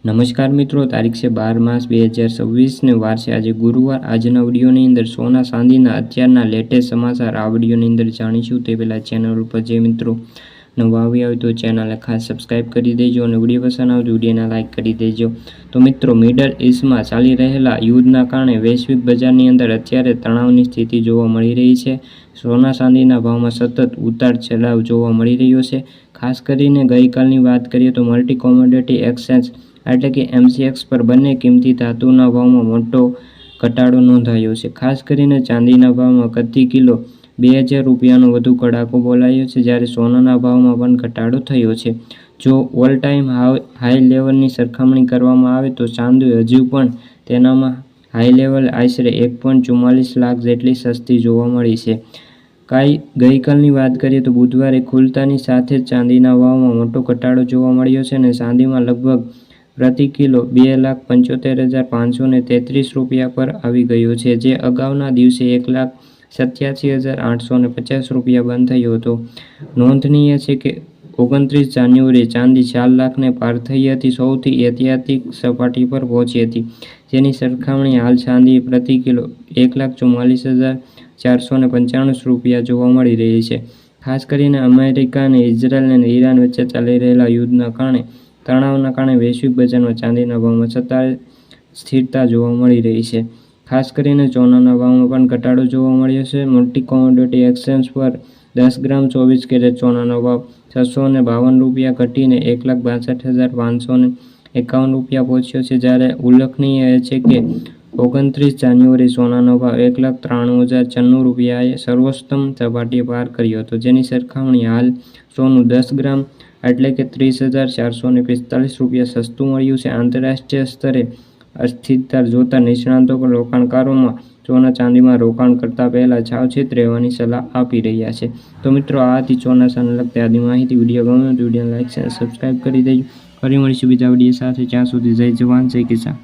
નમસ્કાર મિત્રો, તારીખ છે 12 માર્ચ 2026 ને વાર છે આજે ગુરુવાર। આજના વિડીયોની અંદર સોના ચાંદીના અત્યારના લેટેસ્ટ સમાચાર આ વિડીયોની અંદર જાણીશું। તે પહેલાં ચેનલ ઉપર જે મિત્રો નવા આવ્યા હોય તો ચેનલને ખાસ સબસ્ક્રાઈબ કરી દેજો અને વિડીયો પસંદ આવે તો વિડીયોને લાઇક કરી દેજો। તો મિત્રો, મિડલ ઇસ્ટમાં ચાલી રહેલા યુદ્ધના કારણે વૈશ્વિક બજારની અંદર અત્યારે તણાવની સ્થિતિ જોવા મળી રહી છે। સોના ચાંદીના ભાવમાં સતત ઉતાર ચઢાવ જોવા મળી રહ્યો છે। ખાસ કરીને ગઈકાલની વાત કરીએ તો મલ્ટી કોમોડિટી એક્સચેન્જ એટલે કે MCX પર બંને કિંમતી ધાતુના ભાવમાં મોટો ઘટાડો નોંધાયો છે। ખાસ કરીને ચાંદીના ભાવમાં પ્રતિ કિલો 2000 રૂપિયાનો વધુ કડાકો બોલાયો છે, જ્યારે સોનાના ભાવમાં પણ ઘટાડો થયો છે। જો ઓલ ટાઈમ હાઈ લેવલની સરખામણી કરવામાં આવે તો ચાંદી હજુ પણ તેનામાં હાઈ લેવલ આશરે 1.44 લાખ જેટલી સસ્તી જોવા મળી છે। ગઈકાલની વાત કરીએ તો બુધવારે ખુલતાની સાથે જ ચાંદીના ભાવમાં મોટો ઘટાડો જોવા મળ્યો છે અને ચાંદીમાં લગભગ પ્રતિ કિલો 2,75,533 રૂપિયા પર આવી ગયો છે, જે અગાઉના દિવસે 1,87,850 રૂપિયા બંધ થયો હતો। નોંધનીય છે કે 29 જાન્યુઆરીએ ચાંદી 4 લાખને પાર થઈ હતી, સૌથી ઐતિહાસિક સપાટી પર પહોંચી હતી, જેની સરખામણી હાલ ચાંદી પ્રતિ કિલો 1,44,495 રૂપિયા જોવા મળી રહી છે। ખાસ કરીને અમેરિકા અને ઇઝરાયલ અને ઈરાન વચ્ચે ચાલી રહેલા યુદ્ધના કારણે તણાવના કારણે વૈશ્વિક બજારમાં ચાંદીના ભાવમાં સતત સ્થિરતા જોવા મળી રહી છે। ખાસ કરીને સોનાના ભાવમાં પણ ઘટાડો જોવા મળ્યો છે। મલ્ટી કોમોડિટી એક્સચેન્જ પર 10 ગ્રામ 24 કેરેટ સોનાનો ભાવ 652 રૂપિયા ઘટીને 1,62,551 રૂપિયા પહોંચ્યો છે, જ્યારે ઉલ્લેખનીય છે કે 29 જાન્યુઆરી સોનાનો ભાવ 1,93,094 રૂપિયાએ સર્વોચ્ચતમ સપાટીએ પાર કર્યો હતો, જેની સરખામણી હાલ સોનું 10 ગ્રામ એટલે કે 30,445 રૂપિયા સસ્તું મળ્યું છે। આંતરરાષ્ટ્રીય સ્તરે અસ્થિરતા જોતા નિષ્ણાતો પણ રોકાણકારોમાં સોના ચાંદીમાં રોકાણ કરતા પહેલા સાવચેત રહેવાની સલાહ આપી રહ્યા છે। તો મિત્રો, આ હતી સોના ચાંદીને લગતી આજની માહિતી। વિડીયો ગમે તો વિડીયોને લાઇક અને સબસ્ક્રાઈબ કરી દેજો। ફરી મળીશું બીજા વિડીયો સાથે, જ્યાં સુધી જય જવાન જય કિસાન।